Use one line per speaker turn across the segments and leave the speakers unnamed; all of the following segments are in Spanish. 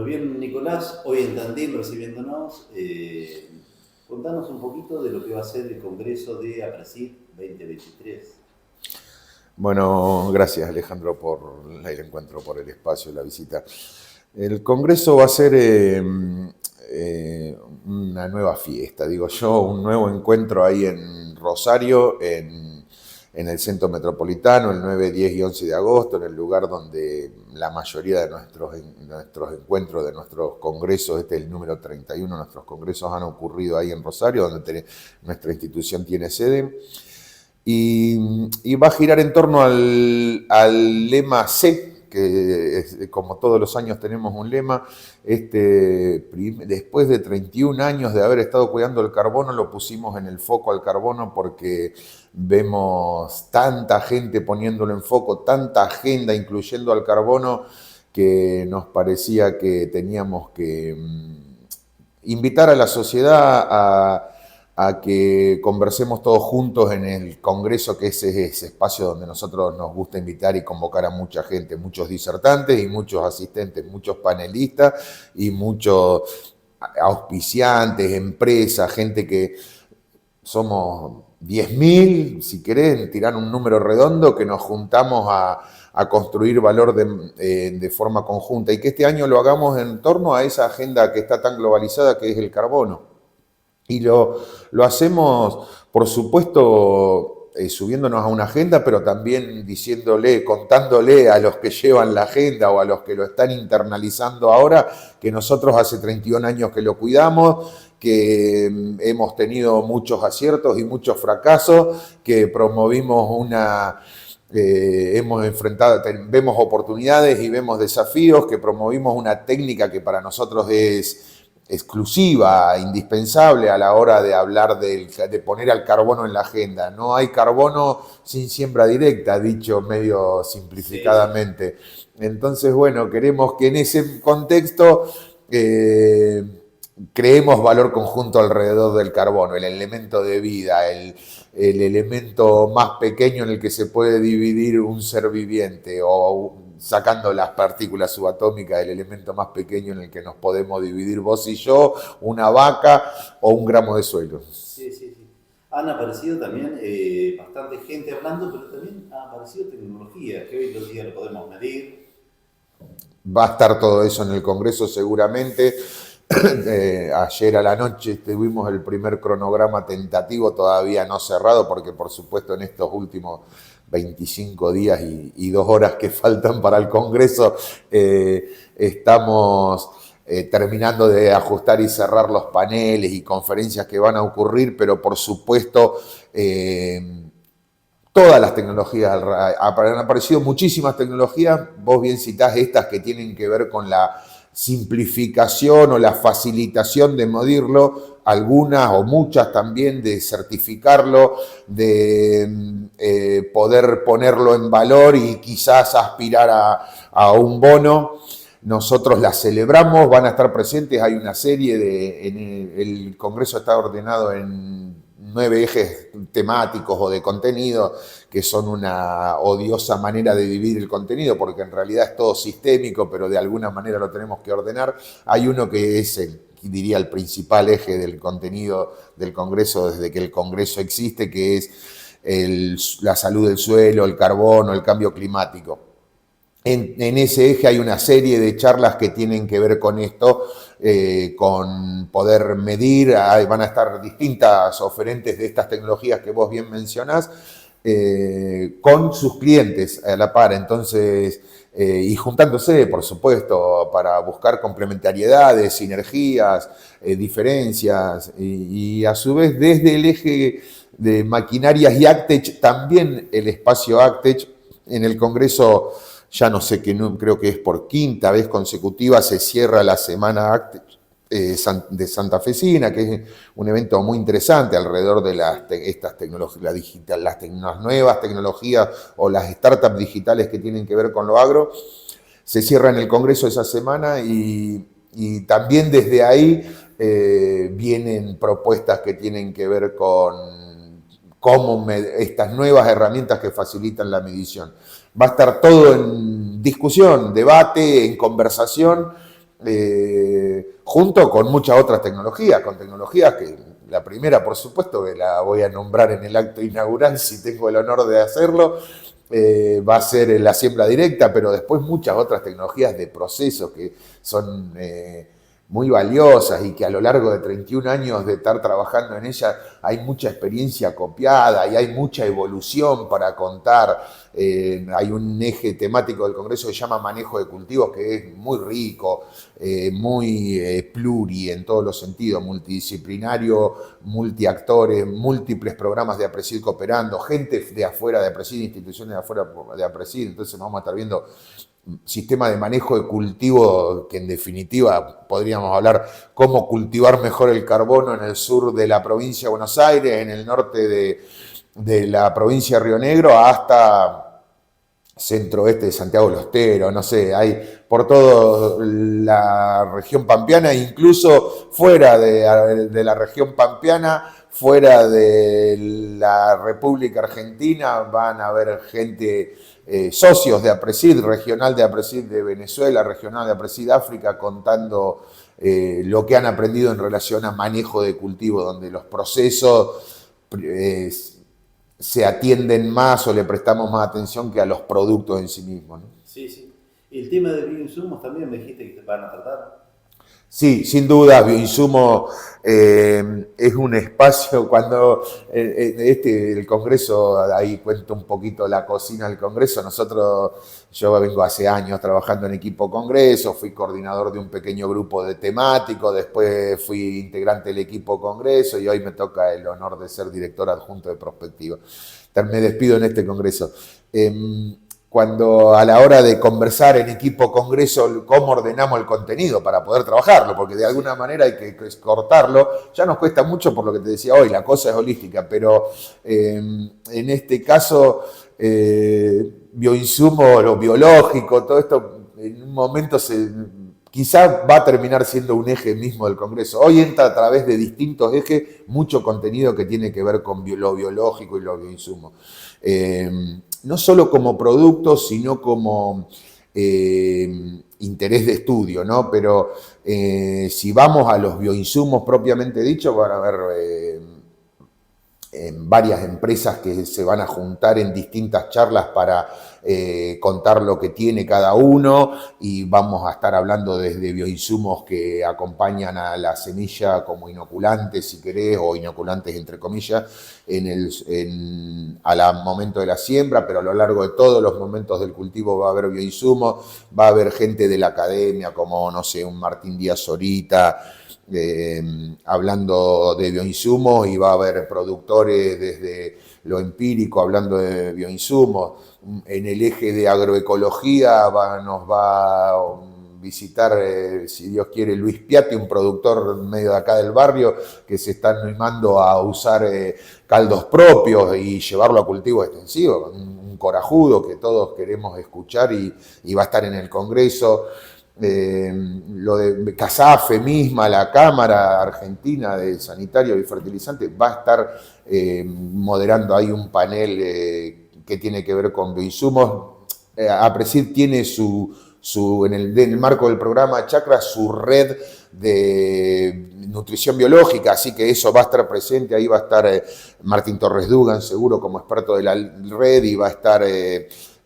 bien, Nicolás, hoy en Tandil recibiéndonos. Contanos un poquito de lo que va a ser el Congreso de APRESID 2023.
Bueno, gracias Alejandro por el encuentro, por el espacio, la visita. El Congreso va a ser una nueva fiesta, digo yo, un nuevo encuentro ahí en Rosario, en el Centro Metropolitano, el 9, 10 y 11 de agosto, en el lugar donde la mayoría de nuestros encuentros, de nuestros congresos, este es el número 31, nuestros congresos han ocurrido ahí en Rosario, donde nuestra institución tiene sede. Y va a girar en torno al lema C, que como todos los años tenemos un lema. Después de 31 años de haber estado cuidando el carbono, lo pusimos en el foco al carbono porque vemos tanta gente poniéndolo en foco, tanta agenda incluyendo al carbono, que nos parecía que teníamos que invitar a la sociedad a que conversemos todos juntos en el Congreso, que es ese espacio donde nosotros nos gusta invitar y convocar a mucha gente, muchos disertantes y muchos asistentes, muchos panelistas y muchos auspiciantes, empresas, gente que somos 10.000, si querés, tirar un número redondo, que nos juntamos a construir valor de forma conjunta, y que este año lo hagamos en torno a esa agenda que está tan globalizada, que es el carbono. Y lo hacemos, por supuesto, subiéndonos a una agenda, pero también diciéndole, contándole a los que llevan la agenda o a los que lo están internalizando ahora, que nosotros hace 31 años que lo cuidamos, que hemos tenido muchos aciertos y muchos fracasos, que promovimos hemos enfrentado, vemos oportunidades y vemos desafíos, que promovimos una técnica que para nosotros es exclusiva, indispensable a la hora de hablar de poner al carbono en la agenda. No hay carbono sin siembra directa, dicho medio simplificadamente. Sí. Entonces, bueno, queremos que en ese contexto creemos valor conjunto alrededor del carbono, el elemento de vida, el elemento más pequeño en el que se puede dividir un ser viviente, o sacando las partículas subatómicas, el elemento más pequeño en el que nos podemos dividir vos y yo, una vaca o un gramo de suelo.
Sí, sí, sí. Han aparecido también bastante gente hablando, pero también ha aparecido tecnología, que hoy los días lo podemos medir.
Va a estar todo eso en el Congreso seguramente. Ayer a la noche tuvimos el primer cronograma tentativo, todavía no cerrado, porque por supuesto en estos últimos 25 días y 2 horas que faltan para el Congreso, estamos terminando de ajustar y cerrar los paneles y conferencias que van a ocurrir, pero por supuesto todas las tecnologías, han aparecido muchísimas tecnologías, vos bien citás estas que tienen que ver con la simplificación o la facilitación de medirlo, algunas o muchas también de certificarlo, de poder ponerlo en valor y quizás aspirar a un bono. Nosotros las celebramos, van a estar presentes, hay una serie el Congreso está ordenado en 9 ejes temáticos o de contenido, que son una odiosa manera de dividir el contenido, porque en realidad es todo sistémico, pero de alguna manera lo tenemos que ordenar. Hay uno que es diría el principal eje del contenido del Congreso desde que el Congreso existe, que es la salud del suelo, el carbono, el cambio climático. En ese eje hay una serie de charlas que tienen que ver con esto, con poder medir. Van a estar distintas oferentes de estas tecnologías que vos bien mencionás, con sus clientes a la par, entonces, y juntándose, por supuesto, para buscar complementariedades, sinergias, diferencias, y a su vez desde el eje de maquinarias y ACTech, también el espacio ACTech en el Congreso. Ya no sé qué, creo que es por 5ª vez consecutiva, se cierra la semana ACTech de Santafesina, que es un evento muy interesante alrededor de estas tecnologías, las nuevas tecnologías o las startups digitales que tienen que ver con lo agro. Se cierra en el Congreso esa semana y también desde ahí vienen propuestas que tienen que ver con cómo estas nuevas herramientas que facilitan la medición. Va a estar todo en discusión, debate, en conversación, junto con muchas otras tecnologías, con tecnologías que la primera, por supuesto, que la voy a nombrar en el acto inaugural si tengo el honor de hacerlo, va a ser la siembra directa, pero después muchas otras tecnologías de procesos que son muy valiosas y que a lo largo de 31 años de estar trabajando en ella hay mucha experiencia copiada y hay mucha evolución para contar. Hay un eje temático del Congreso que se llama manejo de cultivos, que es muy rico, muy pluri en todos los sentidos, multidisciplinario, multiactores, múltiples programas de APRESID cooperando, gente de afuera de APRESID, instituciones de afuera de APRESID. Entonces vamos a estar viendo sistema de manejo de cultivo, que en definitiva podríamos hablar cómo cultivar mejor el carbono en el sur de la provincia de Buenos Aires, en el norte de la provincia de Río Negro, hasta centro-oeste de Santiago del Estero, no sé, hay por toda la región pampeana, incluso fuera de la región pampeana, fuera de la República Argentina, van a haber gente, socios de APRESID, regional de APRESID de Venezuela, regional de APRESID África, contando lo que han aprendido en relación a manejo de cultivo, donde los procesos se atienden más o le prestamos más atención que a los productos en sí mismos, ¿no?
Sí, sí. Y el tema de bioinsumos también me dijiste que te van a tratar.
Sí, sin duda, bioinsumo es un espacio cuando el Congreso, ahí cuento un poquito la cocina del Congreso. Yo vengo hace años trabajando en equipo Congreso, fui coordinador de un pequeño grupo de temáticos, después fui integrante del equipo Congreso y hoy me toca el honor de ser director adjunto de Prospectiva. Me despido en este Congreso. Cuando a la hora de conversar en equipo Congreso, cómo ordenamos el contenido para poder trabajarlo, porque de alguna manera hay que cortarlo. Ya nos cuesta mucho por lo que te decía hoy, la cosa es holística, pero en este caso, bioinsumo, lo biológico, todo esto, en un momento quizá va a terminar siendo un eje mismo del Congreso. Hoy entra a través de distintos ejes mucho contenido que tiene que ver con lo biológico y los bioinsumos. No solo como producto, sino como interés de estudio, ¿no? Pero si vamos a los bioinsumos propiamente dicho, van a haber varias empresas que se van a juntar en distintas charlas para contar lo que tiene cada uno, y vamos a estar hablando desde bioinsumos que acompañan a la semilla como inoculantes, si querés, o inoculantes entre comillas, al momento de la siembra, pero a lo largo de todos los momentos del cultivo va a haber bioinsumos, va a haber gente de la academia como, no sé, un Martín Díaz Zorita, hablando de bioinsumos, y va a haber productores desde lo empírico hablando de bioinsumos. En el eje de agroecología nos va a visitar, si Dios quiere, Luis Piatti, un productor medio de acá del barrio, que se está animando a usar caldos propios y llevarlo a cultivo extensivo, un corajudo que todos queremos escuchar y va a estar en el Congreso. Lo de CASAFE misma, la Cámara Argentina de Sanitario y Fertilizante, va a estar moderando ahí un panel que tiene que ver con bioinsumos. APRESID tiene en el marco del programa Chacra, su red de nutrición biológica, así que eso va a estar presente. Ahí va a estar Martín Torres Dugan, seguro, como experto de la red, y va a estar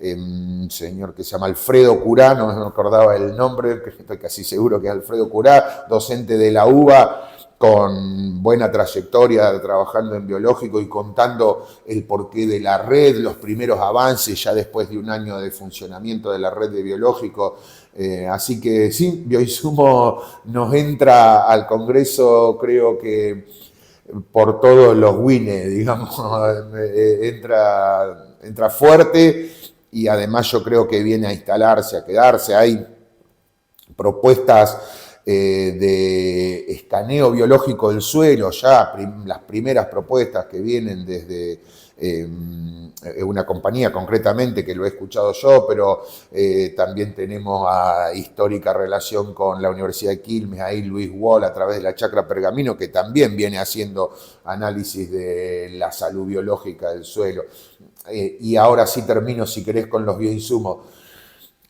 un señor que se llama Alfredo Curá, no me acordaba el nombre, estoy casi seguro que es Alfredo Curá, docente de la UBA, con buena trayectoria trabajando en biológico y contando el porqué de la red, los primeros avances ya después de un año de funcionamiento de la red de biológico. Así que sí, bioinsumo nos entra al Congreso, creo que por todos los wines, digamos, entra fuerte, y además yo creo que viene a instalarse, a quedarse. Hay propuestas de escaneo biológico del suelo, ya las primeras propuestas que vienen desde una compañía concretamente, que lo he escuchado yo, pero también tenemos histórica relación con la Universidad de Quilmes, ahí Luis Wall a través de la Chacra Pergamino, que también viene haciendo análisis de la salud biológica del suelo. Y ahora sí termino, si querés, con los bioinsumos.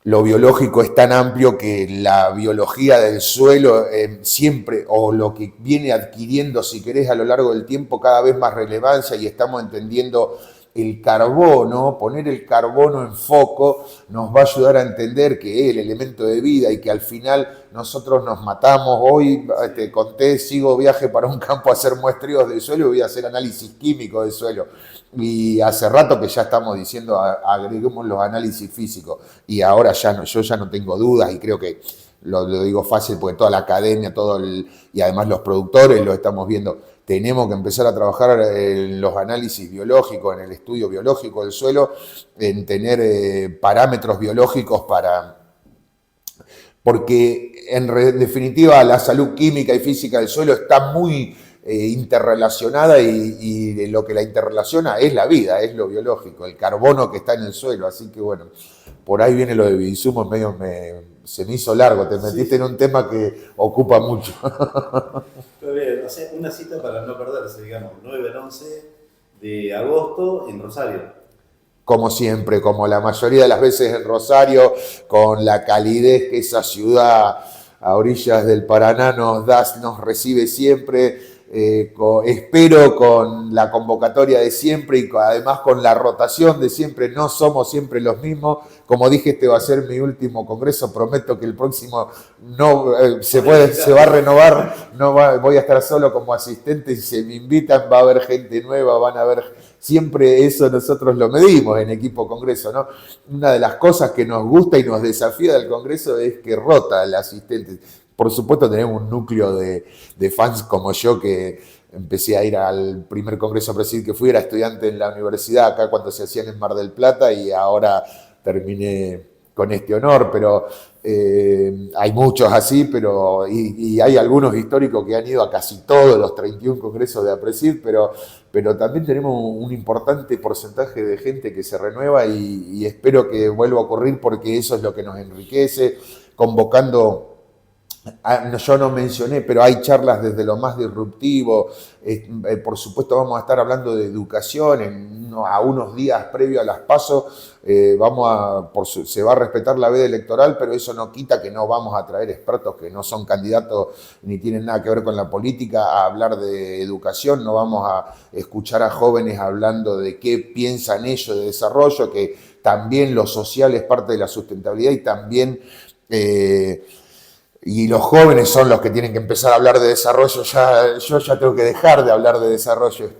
lo biológico es tan amplio que la biología del suelo siempre, o lo que viene adquiriendo, si querés, a lo largo del tiempo, cada vez más relevancia y estamos entendiendo el carbono, poner el carbono en foco nos va a ayudar a entender que es el elemento de vida y que al final nosotros nos matamos. Hoy te conté, sigo viaje para un campo a hacer muestreos de suelo y voy a hacer análisis químico del suelo. Y hace rato que ya estamos diciendo agreguemos los análisis físicos y ahora ya no, yo ya no tengo dudas y creo que lo digo fácil porque toda la academia, y además los productores lo estamos viendo. Tenemos que empezar a trabajar en los análisis biológicos, en el estudio biológico del suelo, en tener parámetros biológicos porque en definitiva la salud química y física del suelo está muy interrelacionada y lo que la interrelaciona es la vida, es lo biológico, el carbono que está en el suelo. Así que bueno, por ahí viene lo de bioinsumos, se me hizo largo, te metiste en un tema que ocupa mucho.
Pero bien, o sea, una cita para no perderse, digamos, 9 al 11 de agosto en Rosario.
Como siempre, como la mayoría de las veces en Rosario, con la calidez que esa ciudad a orillas del Paraná nos recibe siempre. Espero con la convocatoria de siempre y además con la rotación de siempre, no somos siempre los mismos. Como dije, este va a ser mi último congreso, prometo que el próximo se va a renovar, voy a estar solo como asistente, si se me invitan va a haber gente nueva, van a haber, siempre eso nosotros lo medimos en Equipo Congreso, ¿no? Una de las cosas que nos gusta y nos desafía del congreso es que rota el asistente. Por supuesto tenemos un núcleo de fans como yo que empecé a ir al primer congreso Presid que fui, era estudiante en la universidad acá cuando se hacían en Mar del Plata y ahora terminé con este honor, pero hay muchos así, y hay algunos históricos que han ido a casi todos los 31 congresos de APRESID, pero también tenemos un importante porcentaje de gente que se renueva y espero que vuelva a ocurrir porque eso es lo que nos enriquece, convocando. Yo no mencioné, pero hay charlas desde lo más disruptivo. Por supuesto vamos a estar hablando de educación a unos días previo a las PASO. Se va a respetar la veda electoral, pero eso no quita que no vamos a traer expertos que no son candidatos ni tienen nada que ver con la política a hablar de educación. No vamos a escuchar a jóvenes hablando de qué piensan ellos de desarrollo, que también lo social es parte de la sustentabilidad y también... y los jóvenes son los que tienen que empezar a hablar de desarrollo, yo ya tengo que dejar de hablar de desarrollo.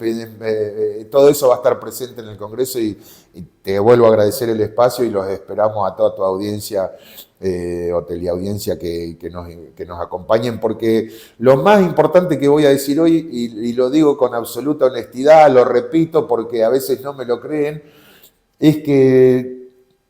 Todo eso va a estar presente en el Congreso y te vuelvo a agradecer el espacio y los esperamos a toda tu audiencia, teleaudiencia que nos acompañen, porque lo más importante que voy a decir hoy, y lo digo con absoluta honestidad, lo repito porque a veces no me lo creen, es que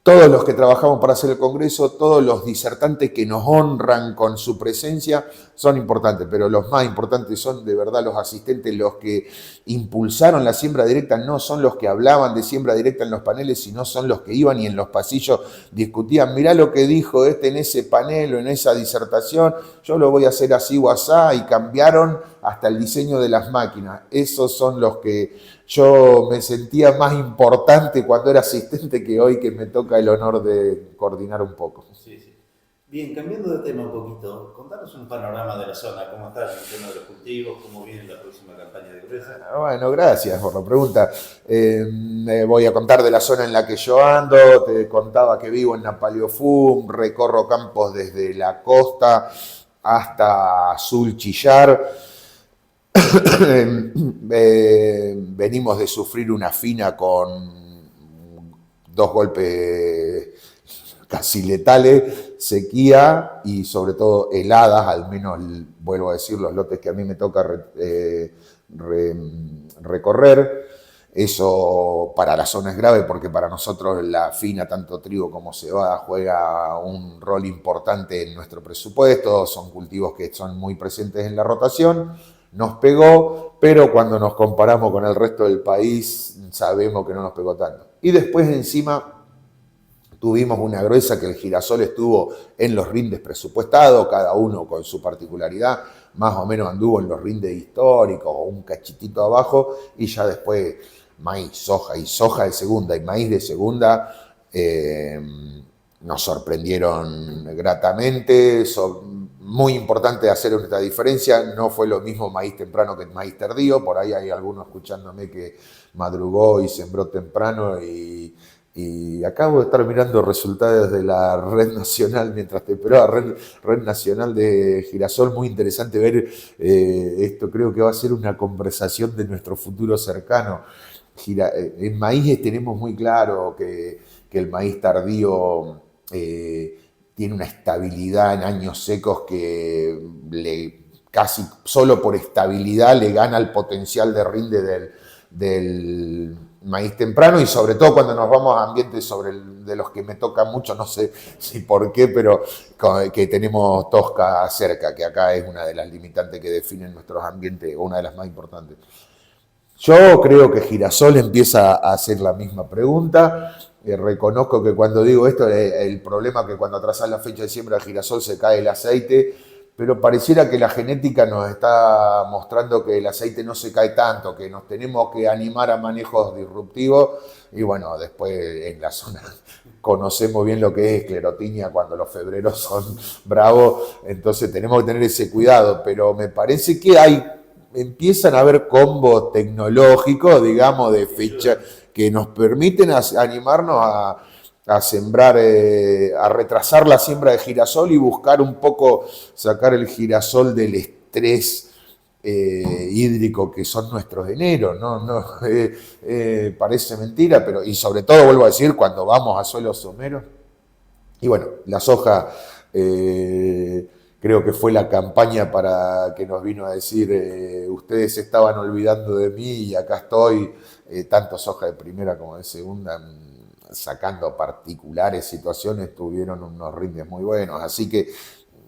todos los que trabajamos para hacer el Congreso, todos los disertantes que nos honran con su presencia son importantes, pero los más importantes son de verdad los asistentes, los que impulsaron la siembra directa, no son los que hablaban de siembra directa en los paneles, sino son los que iban y en los pasillos discutían, mirá lo que dijo en ese panel o en esa disertación, yo lo voy a hacer así o asá, y cambiaron hasta el diseño de las máquinas. Esos son los que yo me sentía más importante cuando era asistente que hoy que me toca el honor de coordinar un poco.
Sí, sí. Bien, cambiando de tema un poquito, contanos un panorama de la zona, cómo está el tema de los cultivos, cómo viene la próxima campaña de Gruesa.
Bueno, gracias por la pregunta. Voy a contar de la zona en la que yo ando, te contaba que vivo en Napaliofum, recorro campos desde la costa hasta Azul Chillar. Venimos de sufrir una fina con 2 golpes casi letales, sequía y sobre todo heladas, al menos vuelvo a decir los lotes que a mí me toca recorrer. Eso para la zona es grave porque para nosotros la fina, tanto trigo como cebada, juega un rol importante en nuestro presupuesto, son cultivos que son muy presentes en la rotación. Nos pegó, pero cuando nos comparamos con el resto del país sabemos que no nos pegó tanto. Y después encima tuvimos una gruesa que el girasol estuvo en los rindes presupuestados, cada uno con su particularidad, más o menos anduvo en los rindes históricos o un cachitito abajo, y ya después maíz, soja y soja de segunda y maíz de segunda nos sorprendieron gratamente, son muy importante hacer esta diferencia, no fue lo mismo maíz temprano que maíz tardío, por ahí hay alguno escuchándome que madrugó y sembró temprano y acabo de estar mirando resultados de la red nacional mientras te esperaba, red nacional de girasol, muy interesante ver esto, creo que va a ser una conversación de nuestro futuro cercano. En maíz tenemos muy claro que el maíz tardío tiene una estabilidad en años secos que casi solo por estabilidad le gana el potencial de rinde del maíz temprano y sobre todo cuando nos vamos a ambientes de los que me toca mucho, no sé si por qué, pero que tenemos Tosca cerca, que acá es una de las limitantes que definen nuestros ambientes, o una de las más importantes. Yo creo que Girasol empieza a hacer la misma pregunta. Reconozco que cuando digo esto, el problema es que cuando atrasas la fecha de siembra de girasol se cae el aceite, pero pareciera que la genética nos está mostrando que el aceite no se cae tanto, que nos tenemos que animar a manejos disruptivos. Y bueno, después en la zona conocemos bien lo que es esclerotinia cuando los febreros son bravos, entonces tenemos que tener ese cuidado, pero me parece que empiezan a haber combos tecnológicos, digamos, de fecha que nos permiten animarnos a sembrar, a retrasar la siembra de girasol y buscar un poco sacar el girasol del estrés hídrico que son nuestros eneros, ¿no? Parece mentira, pero y sobre todo, vuelvo a decir, cuando vamos a suelos someros. Y bueno, la soja creo que fue la campaña para que nos vino a decir, ustedes se estaban olvidando de mí y acá estoy, tanto soja de primera como de segunda, sacando particulares situaciones, tuvieron unos rindes muy buenos. Así que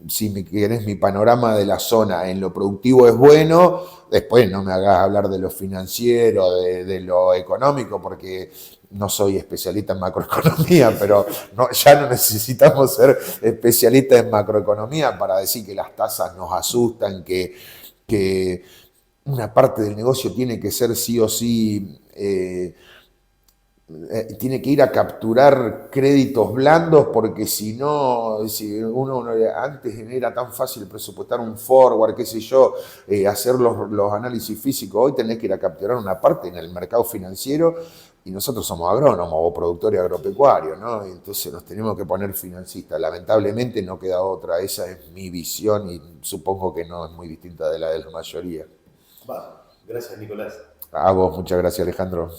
si me querés, mi panorama de la zona en lo productivo es bueno, después no me hagas hablar de lo financiero, de lo económico, porque no soy especialista en macroeconomía, pero ya no necesitamos ser especialistas en macroeconomía para decir que las tasas nos asustan, que una parte del negocio tiene que ser sí o sí... tiene que ir a capturar créditos blandos porque si no, si uno antes era tan fácil presupuestar un forward, qué sé yo, hacer los análisis físicos, hoy tenés que ir a capturar una parte en el mercado financiero y nosotros somos agrónomos o productores agropecuarios, ¿no? Entonces nos tenemos que poner financistas. Lamentablemente no queda otra, esa es mi visión y supongo que no es muy distinta de la mayoría.
Gracias, Nicolás.
A vos, muchas gracias, Alejandro.